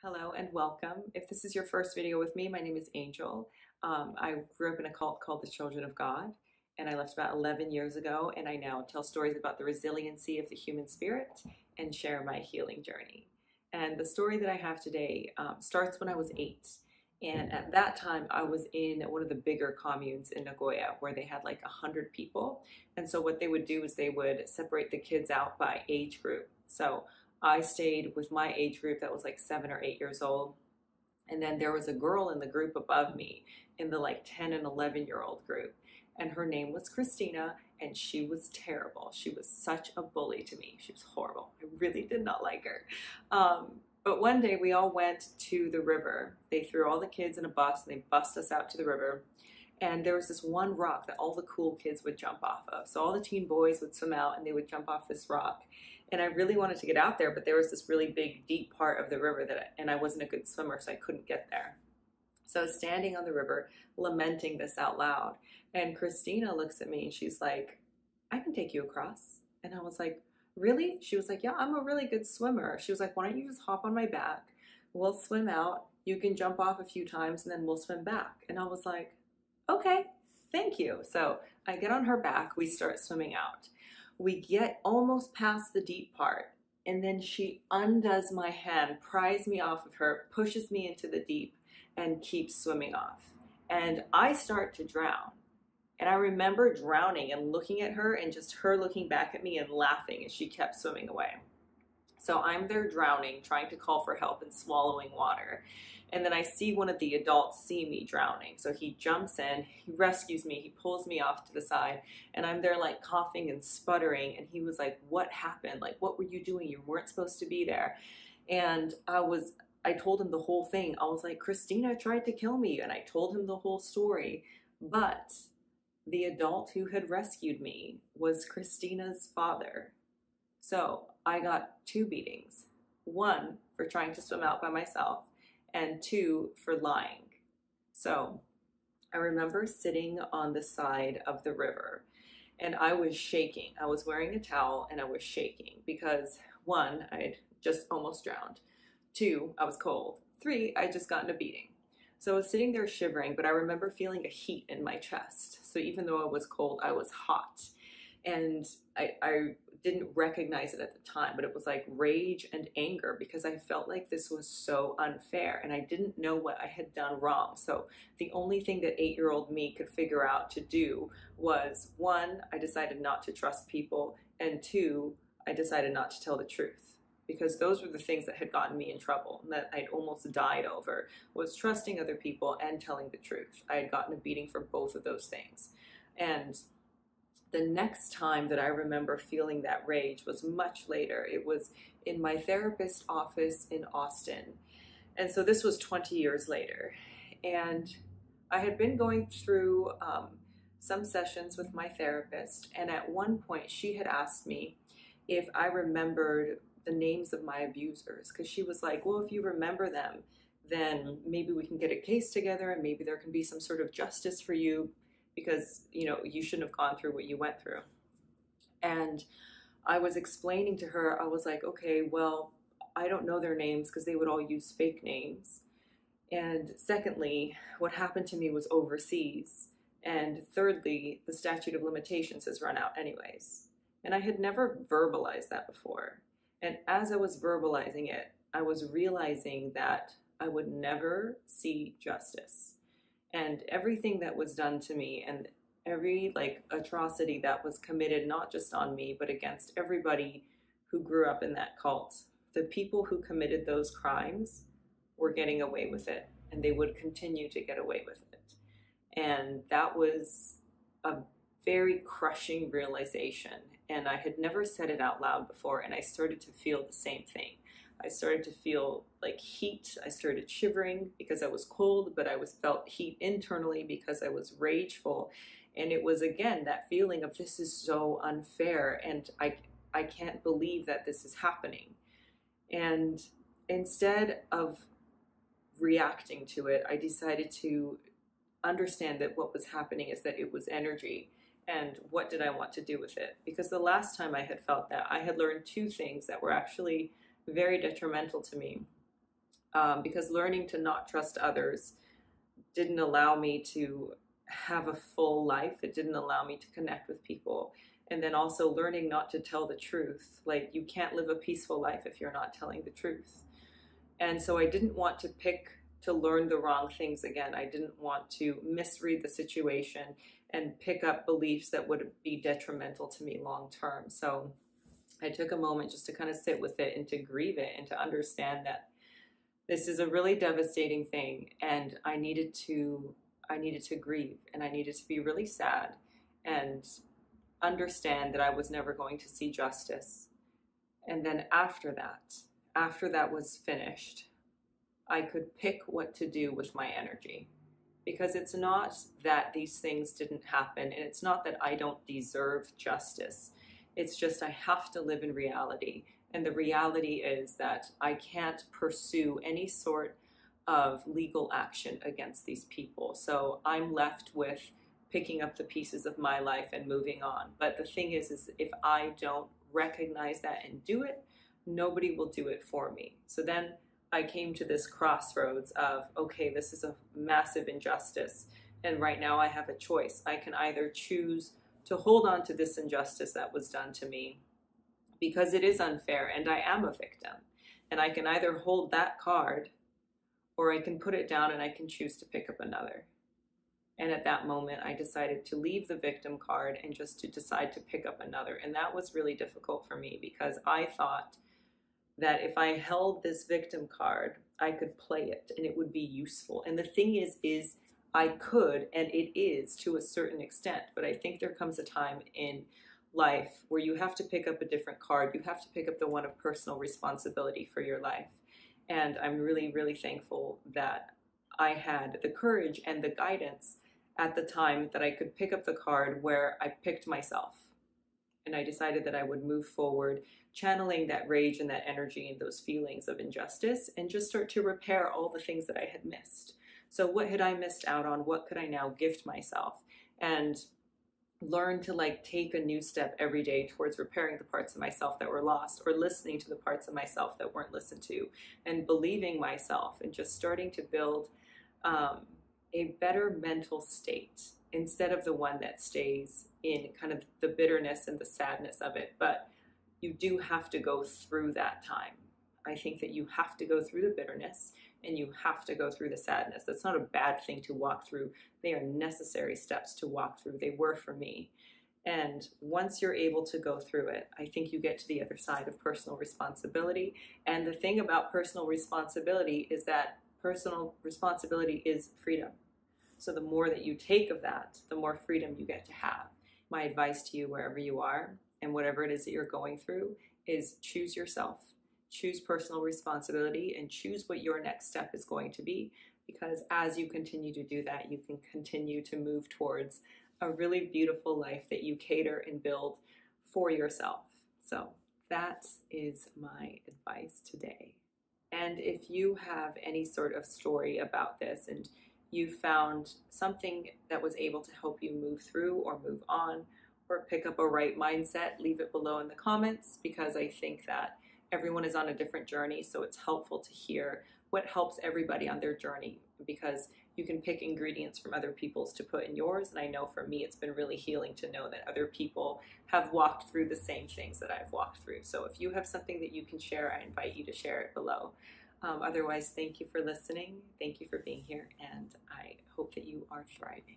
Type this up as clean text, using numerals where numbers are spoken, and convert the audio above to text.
Hello and welcome. If this is your first video with me, my name is Angel. I grew up in a cult called the Children of God, and I left about 11 years ago, and I now tell stories about the resiliency of the human spirit and share my healing journey. And the story that I have today starts when I was 8. And at that time, I was in one of the bigger communes in Nagoya where they had like 100 people. And so what they would do is they would separate the kids out by age group. So I stayed with my age group that was like 7 or 8 years old. And then there was a girl in the group above me in the like 10 and 11-year-old group. And her name was Christina, and she was terrible. She was such a bully to me. She was horrible. I really did not like her. But one day we all went to the river. They threw all the kids in a bus and they bussed us out to the river. And there was this one rock that all the cool kids would jump off of. So all the teen boys would swim out and they would jump off this rock. And I really wanted to get out there, but there was this really big, deep part of the river and I wasn't a good swimmer, so I couldn't get there. So I was standing on the river, lamenting this out loud. And Christina looks at me and she's like, I can take you across. And I was like, really? She was like, yeah, I'm a really good swimmer. She was like, why don't you just hop on my back? We'll swim out. You can jump off a few times and then we'll swim back. And I was like, okay, thank you. So I get on her back, we start swimming out. We get almost past the deep part, and then she undoes my hand, pries me off of her, pushes me into the deep, and keeps swimming off. And I start to drown. And I remember drowning and looking at her and just her looking back at me and laughing as she kept swimming away. So I'm there drowning, trying to call for help and swallowing water. And then I see one of the adults see me drowning. So he jumps in, he rescues me, he pulls me off to the side, and I'm there like coughing and sputtering. And he was like, what happened? Like, what were you doing? You weren't supposed to be there. And I told him the whole thing. I was like, Christina tried to kill me. And I told him the whole story. But the adult who had rescued me was Christina's father. So I got 2 beatings. 1 for trying to swim out by myself, and 2 for lying. So I remember sitting on the side of the river and I was shaking. I was wearing a towel and I was shaking because 1, I had just almost drowned. 2, I was cold. 3, I had just gotten a beating. So I was sitting there shivering, but I remember feeling a heat in my chest. So even though I was cold, I was hot. And I didn't recognize it at the time, but it was like rage and anger because I felt like this was so unfair and I didn't know what I had done wrong. So the only thing that 8-year-old me could figure out to do was 1, I decided not to trust people, and 2, I decided not to tell the truth, because those were the things that had gotten me in trouble and that I'd almost died over, was trusting other people and telling the truth. I had gotten a beating for both of those things. And the next time that I remember feeling that rage was much later. It was in my therapist's office in Austin. And so this was 20 years later. And I had been going through some sessions with my therapist. And at one point she had asked me if I remembered the names of my abusers. Because she was like, well, if you remember them, then maybe we can get a case together and maybe there can be some sort of justice for you, because you shouldn't have gone through what you went through. And I was explaining to her, I was like, okay, well, I don't know their names because they would all use fake names. And secondly, what happened to me was overseas. And thirdly, the statute of limitations has run out anyways. And I had never verbalized that before. And as I was verbalizing it, I was realizing that I would never see justice. And everything that was done to me and every atrocity that was committed, not just on me, but against everybody who grew up in that cult, the people who committed those crimes were getting away with it, and they would continue to get away with it. And that was a very crushing realization. And I had never said it out loud before, and I started to feel the same thing. I started to feel like heat. I started shivering because I was cold, but I felt heat internally because I was rageful. And it was, again, that feeling of this is so unfair and I can't believe that this is happening. And instead of reacting to it, I decided to understand that what was happening is that it was energy. And what did I want to do with it? Because the last time I had felt that, I had learned 2 things that were actually very detrimental to me. because learning to not trust others didn't allow me to have a full life. It didn't allow me to connect with people. And then also learning not to tell the truth. Like, you can't live a peaceful life if you're not telling the truth. And so I didn't want to pick to learn the wrong things again. I didn't want to misread the situation and pick up beliefs that would be detrimental to me long term. So I took a moment just to kind of sit with it and to grieve it and to understand that this is a really devastating thing, and I needed to grieve, and I needed to be really sad and understand that I was never going to see justice. And then after that was finished, I could pick what to do with my energy. Because it's not that these things didn't happen, and it's not that I don't deserve justice. It's just I have to live in reality. And the reality is that I can't pursue any sort of legal action against these people. So I'm left with picking up the pieces of my life and moving on. But the thing is if I don't recognize that and do it, nobody will do it for me. So then I came to this crossroads of, okay, this is a massive injustice. And right now I have a choice. I can either choose to hold on to this injustice that was done to me because it is unfair and I am a victim. And I can either hold that card or I can put it down and I can choose to pick up another. And at that moment, I decided to leave the victim card and just to decide to pick up another. And that was really difficult for me because I thought that if I held this victim card, I could play it and it would be useful. And the thing is I could, and it is to a certain extent, but I think there comes a time in life where you have to pick up a different card. You have to pick up the one of personal responsibility for your life. And I'm really, really thankful that I had the courage and the guidance at the time that I could pick up the card where I picked myself. And I decided that I would move forward, channeling that rage and that energy and those feelings of injustice, and just start to repair all the things that I had missed. So what had I missed out on? What could I now gift myself? And learn to take a new step every day towards repairing the parts of myself that were lost, or listening to the parts of myself that weren't listened to, and believing myself, and just starting to build a better mental state instead of the one that stays in kind of the bitterness and the sadness of it. But you do have to go through that time. I think that you have to go through the bitterness and you have to go through the sadness. That's not a bad thing to walk through. They are necessary steps to walk through. They were for me. And once you're able to go through it, I think you get to the other side of personal responsibility. And the thing about personal responsibility is that personal responsibility is freedom. So the more that you take of that, the more freedom you get to have. My advice to you, wherever you are and whatever it is that you're going through, is choose yourself. Choose personal responsibility and choose what your next step is going to be, because as you continue to do that, you can continue to move towards a really beautiful life that you cater and build for yourself. So that is my advice today. And if you have any sort of story about this and you found something that was able to help you move through or move on or pick up a right mindset, leave it below in the comments, because I think that everyone is on a different journey, so it's helpful to hear what helps everybody on their journey, because you can pick ingredients from other people's to put in yours. And I know for me, it's been really healing to know that other people have walked through the same things that I've walked through. So if you have something that you can share, I invite you to share it below. Otherwise, thank you for listening. Thank you for being here, and I hope that you are thriving.